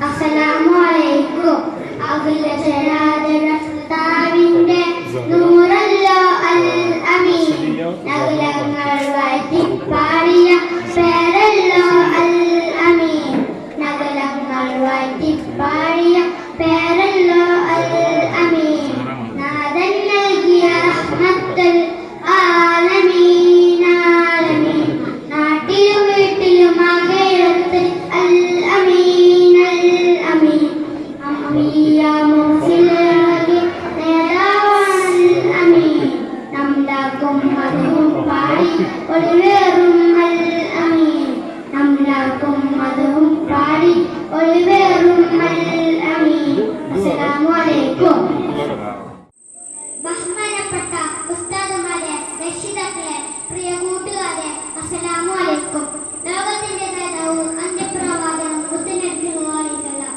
അസ്സലാമുഅലൈക്കും. അഖില ചരാചരത്താവിന്റെ നൂറല്ലോ അൽ അമീൻ. നഗലങ്ങൾ വാഴ്ത്തി പാടിയ പേരല്ലോ അൽ അമീൻ. നഗലങ്ങൾ വാഴ്ത്തി പാടിയ പേരല്ലോ അൽ അമീൻ. നാദൻ നൽകിയ റഹ്മത്തുൽ ആലമീൻ ആലമീൻ. നാട്ടിലും വീട്ടിലും ആകെയൊത്ത് അൽ അമീൻ അൽ അമീൻ. അംബിയ മുർസലുകളുടെ നേതാവാണ് അൽ അമീൻ. നമ്മളാക്കും മധുവും പാടി ഒളിവേറും അൽ അമീൻ. നമ്മളാക്കും മധുവും പാടി ഒളിവേറും അൽ അമീൻ. അസ്സലാമുഅലൈക്കും. ബഹുമാനപ്പെട്ട ഉസ്താദുമാരെ, രക്ഷിതാക്കളെ, പ്രിയ കൂട്ടുകാരെ, അസ്സലാമുഅലൈക്കും. ലോകത്തിന്റെ നേതാവും അന്ത്യപ്രവാചകനും മുത്തുനബി സല്ലല്ലാഹു അലൈഹി വസല്ലം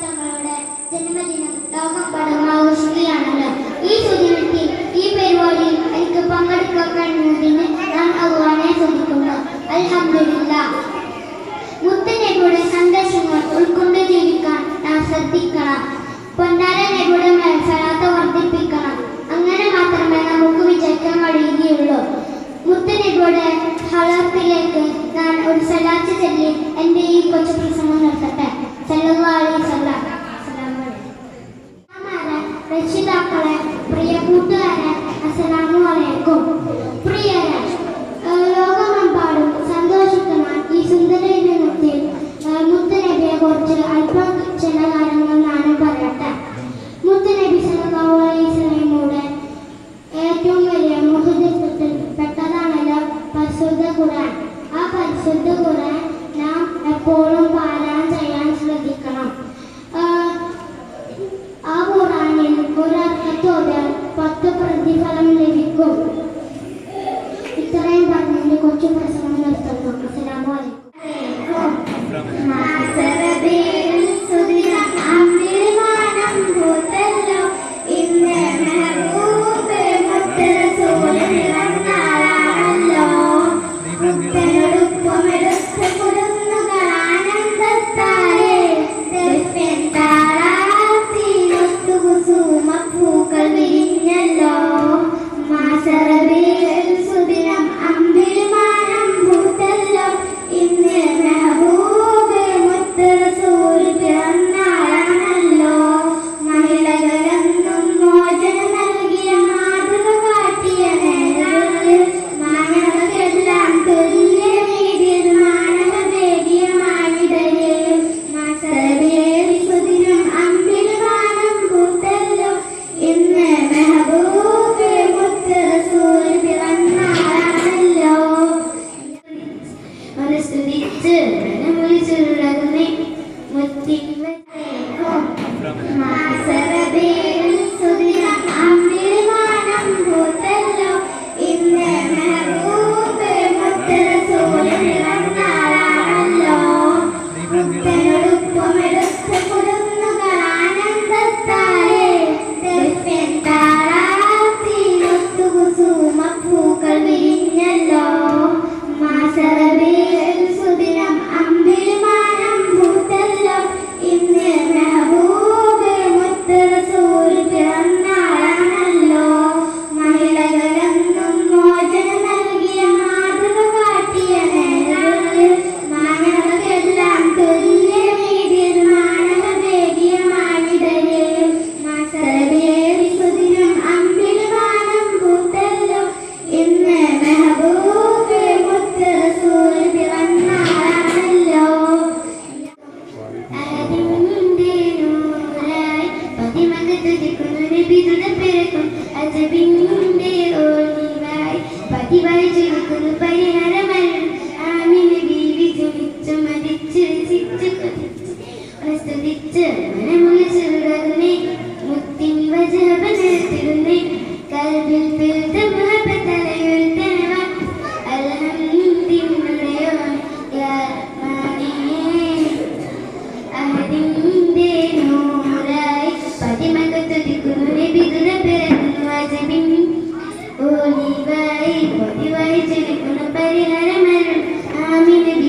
തങ്ങളുടെ ജന്മദിനം ലോകമെമ്പാടും ആഘോഷിക്കുകയാണല്ലോ. ഈ സുദിനത്തിൽ ഈ പരിപാടിയിൽ എനിക്ക് പങ്കെടുക്കാൻ കഴിഞ്ഞതിന് ഞാൻ അല്ലാഹുവിനെ സ്തുതിക്കുന്നു. അൽഹംദുലില്ലാഹ്. മുത്തുനബിയുടെ സന്ദേശങ്ങൾ ഉൾക്കൊണ്ട് ജീവിക്കാൻ നാം ശ്രദ്ധിക്കണം. പൊന്നാര നബിയുടെ മേൽ സ്വലാത്ത് വർദ്ധിപ്പിക്കണം. അങ്ങനെ മാത്രമേ നമുക്ക് വിജയിക്കാൻ കഴിയുകയുള്ളൂ. മുത്തുനബിയുടെ ഹളത്തിലേക്ക് ഞാൻ ഒരു സ്വലാത്ത് ചൊല്ലി എൻ്റെ ഈ കൊച്ചു പ്രസംഗം നിർത്തട്ടെ. സല്ലല്ലാഹു അലൈഹി വസല്ലം. രക്ഷിതാക്കളെ, പ്രിയ കൂട്ടുകാരെ, അസ്സലാമുഅലൈക്കും. പ്രിയരെ, ലോകമെമ്പാടും സന്തോഷിക്കുന്ന ഈ സുന്ദര ദിനത്തിൽ മുത്തുനബിയെ കുറിച്ച് അല്പം ചില കാര്യങ്ങൾ ഞാനും പറയട്ടെ. മുത്തുനബി സല്ലല്ലാഹു അലൈഹി വസല്ലമയുടെ ഏറ്റവും വലിയ മുഹദ്ദിസത്തിൽ പെട്ടതാണല്ലോ പരിശുദ്ധ ഖുർആൻ. ആ പരിശുദ്ധ ഖുർആൻ നാം എപ്പോഴും പാരായണം ചെയ്യാൻ ശ്രദ്ധിക്കണം. ആ ഖുർആനിൽ ഒരർത്ഥത്തോടെ 10 പ്രതിഫലം ലഭിക്കും. ഇത്രയും പറഞ്ഞതിന്റെ കൊച്ചു പ്രസംഗം നിർത്തുന്നു. അസ്സലാമുഅലൈക്കും.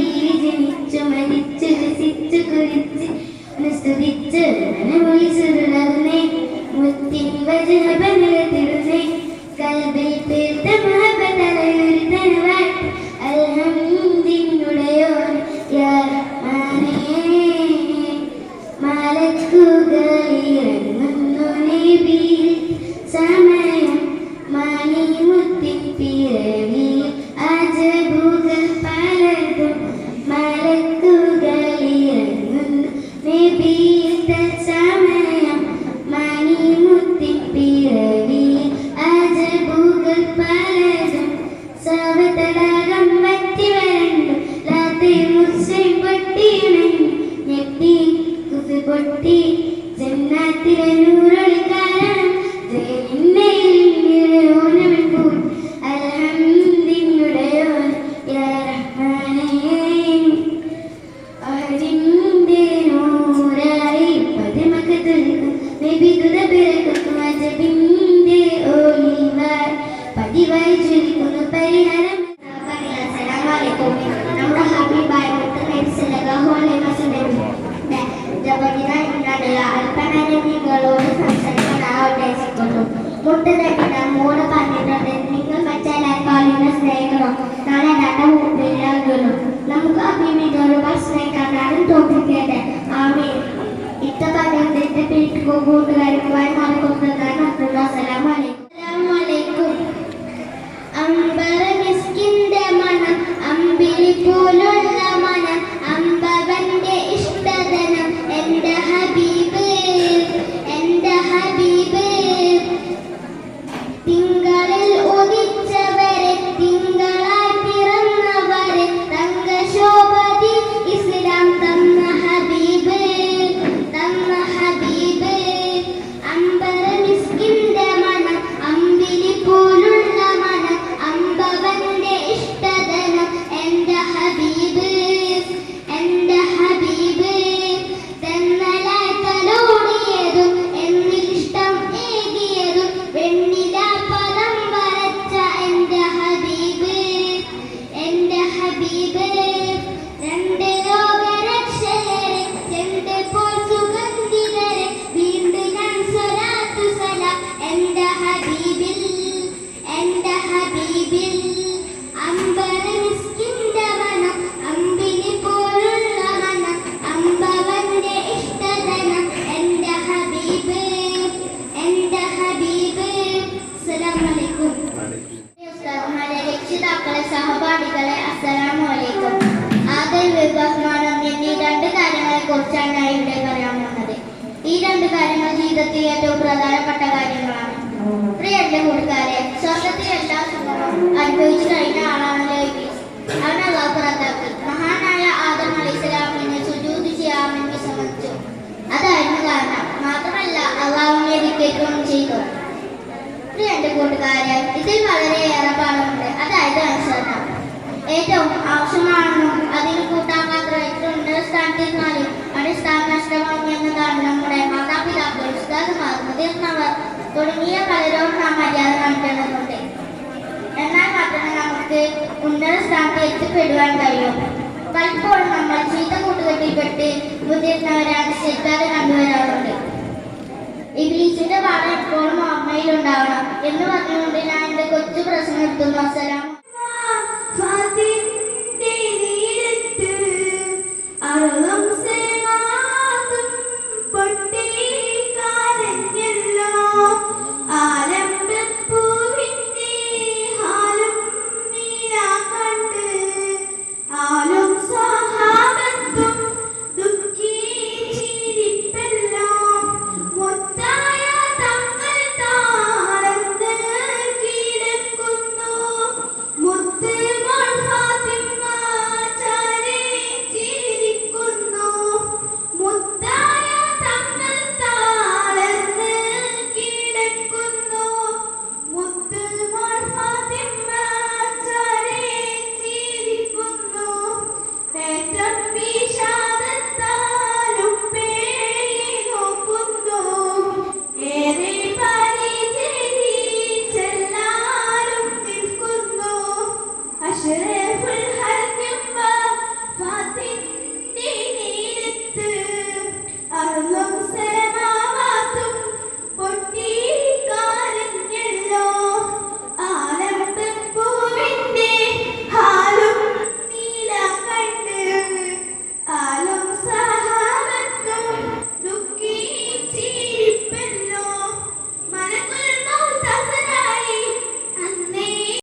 മരിച്ചു മരിച്ചു രസിച്ചു കുറിച്ചു സമയം മണിമുത്തിപ്പിറവിയിൽ അജബുകൾ പലതും മലക്കുകളിറങ്ങുന്നു നബിയുടെ സമയം മണിമുത്തിപ്പിറവിയിൽ അജബുകൾ പലതും സവതടകം വറ്റി വരണ്ടു രാത്രി മുസ്ലിം പൊട്ടിയിണങ്ങി ഞെട്ടി കുഫി പൊട്ടി ജന്നാത്തിലെ നൂറൊളി കാരണം പതിവായി ചുരുക്കുന്നു പരിഹാരം. നമ്മുടെ ഹബീബായ അല്പനരങ്ങളോട് സംസാരിക്കാൻ ഉദ്ദേശിക്കുന്നു. മുട്ടുതട്ടിന മൂട് പറഞ്ഞിട്ടുണ്ട്, നിങ്ങൾ മറ്റെല്ലാക്കാലിനെ സ്നേഹിക്കണം, നാളെ രണ്ട മുമ്പിലാകുന്നു. നമുക്ക് അഭിമിതോടുകൾ സ്നേഹിക്കാനും തോന്നിക്കേണ്ടത് ആമീൻ. ഇത്ത പറഞ്ഞിട്ട് വീട്ടിൽ കൂട്ടുകാരുമായി മറക്കുന്നത്. അസ്സലാമലൈക്കും. അമ്പറ മിസ്കിന്റെ മണം അമ്പിളി പോലുള്ള മനം അമ്പവന്റെ ഇഷ്ടധനം എന്റെ ഹബീബ് എന്റെ ഹബീബ്. തിങ്കളിൽ ഉദിച്ചവരെ തിങ്കളായി പിറന്നവരെ തങ്കശോഭതി ഇസ്ലാം തന്ന ഹബീബ് തന്ന ഹബീബ്. അമ്പറ മിസ്കിന്റെ മനം അമ്പിളി പോലുള്ള മനം അമ്പവന്റെ ഇഷ്ടധനം എന്റെ ഹബീബ് എന്റെ ഹബീബ്. തെന്നലായി തലോടിയതും എന്നിഷ്ടം ഏകിയതും വെണ്ണില പദം വരച്ച എന്റെ ഹബീബ് എന്റെ ഹബീബ്. രണ്ട് ലോകരക്ഷകരെ ചെണ്ട് പോൽ സുഗന്ധികരെ വീണ്ടും ഞാൻ സ്വലാത്തു സലാം എന്റെ ഹബീബിൽ എന്റെ ഹബീബിൽ. അമ്പര മിസ്കിന്റെ മനം അമ്പിളി പോലുള്ള മനം അമ്പവന്റെ ഇഷ്ടധനം എന്റെ ഹബീബ് എന്റെ ഹബീബ്. അസ്സലാമലൈക്കും. ഉസ്താദുമാരെ, രക്ഷിതാക്കളെ, സഹപാഠികളെ, അസ്സലാമലൈക്കും. ആദരവ്, ബഹുമാനം എന്നീ രണ്ട് കാര്യങ്ങളെ കുറിച്ചാണ് ഞാൻ ഇവിടെ പറയാൻ വന്നത്. ഈ രണ്ട് കാര്യങ്ങൾ ജീവിതത്തിൽ ഏറ്റവും പ്രധാനപ്പെട്ട കാര്യങ്ങളാണ്. പ്രിയ എന്റെ കൂട്ടുകാരെ, സ്വർഗത്തിൽ എല്ലാ സുഖവും അനുഭവിച്ചു കഴിഞ്ഞ ആളാണ് ഇബ്ലീസ്. അവൻ അല്ലാഹു പുറത്താക്കി. മഹാനായ ആദം അലൈഹിസ്സലാമിനെ സുജൂദ് ചെയ്യാമെന്ന് വിസമ്മതിച്ചു. അതായിരുന്നു കാരണം. മാത്രമല്ല അള്ളാഹുവിനെ ധിക്കരിക്കുകയും ചെയ്തു. പ്രിയ എന്റെ കൂട്ടുകാരെ, ഇതിൽ വളരെയേറെ പാഠമുണ്ട്. അതായത് അനുസരണം ഏറ്റവും ആവശ്യമാണെന്നും അതിന് കൂട്ടാക്കാത്ര ഏറ്റവും ഉന്നത സ്ഥാനത്തിരുന്നാലും അടിസ്ഥാന നഷ്ടമാകും എന്നതാണ് നമ്മുടെ മാതാപിതാക്കൾ, ഉസ്താദുമാർ, മുതിർന്നവർ തുടങ്ങിയ പലരോടും നാം മര്യാദ കാണിക്കേണ്ടതുണ്ട്. എന്നാൽ മാത്രമേ നമുക്ക് ഉന്നത സ്ഥാനത്ത് എത്തിപ്പെടുവാൻ കഴിയും. പലപ്പോഴും നമ്മൾ ചീത്ത കൂട്ടുകെട്ടിൽപ്പെട്ട് മുതിർന്നവരെ അനുസരിക്കാതെ കണ്ടുവരാറുണ്ട്. ഇബ്ലീസിന്റെ പാഠം എപ്പോഴും ഓർമ്മയിലുണ്ടാവണം എന്ന് പറഞ്ഞുകൊണ്ട് ഞാൻ എന്റെ കൊച്ചു പ്രശ്നം നിർത്തുന്നു. അസ്സലാം.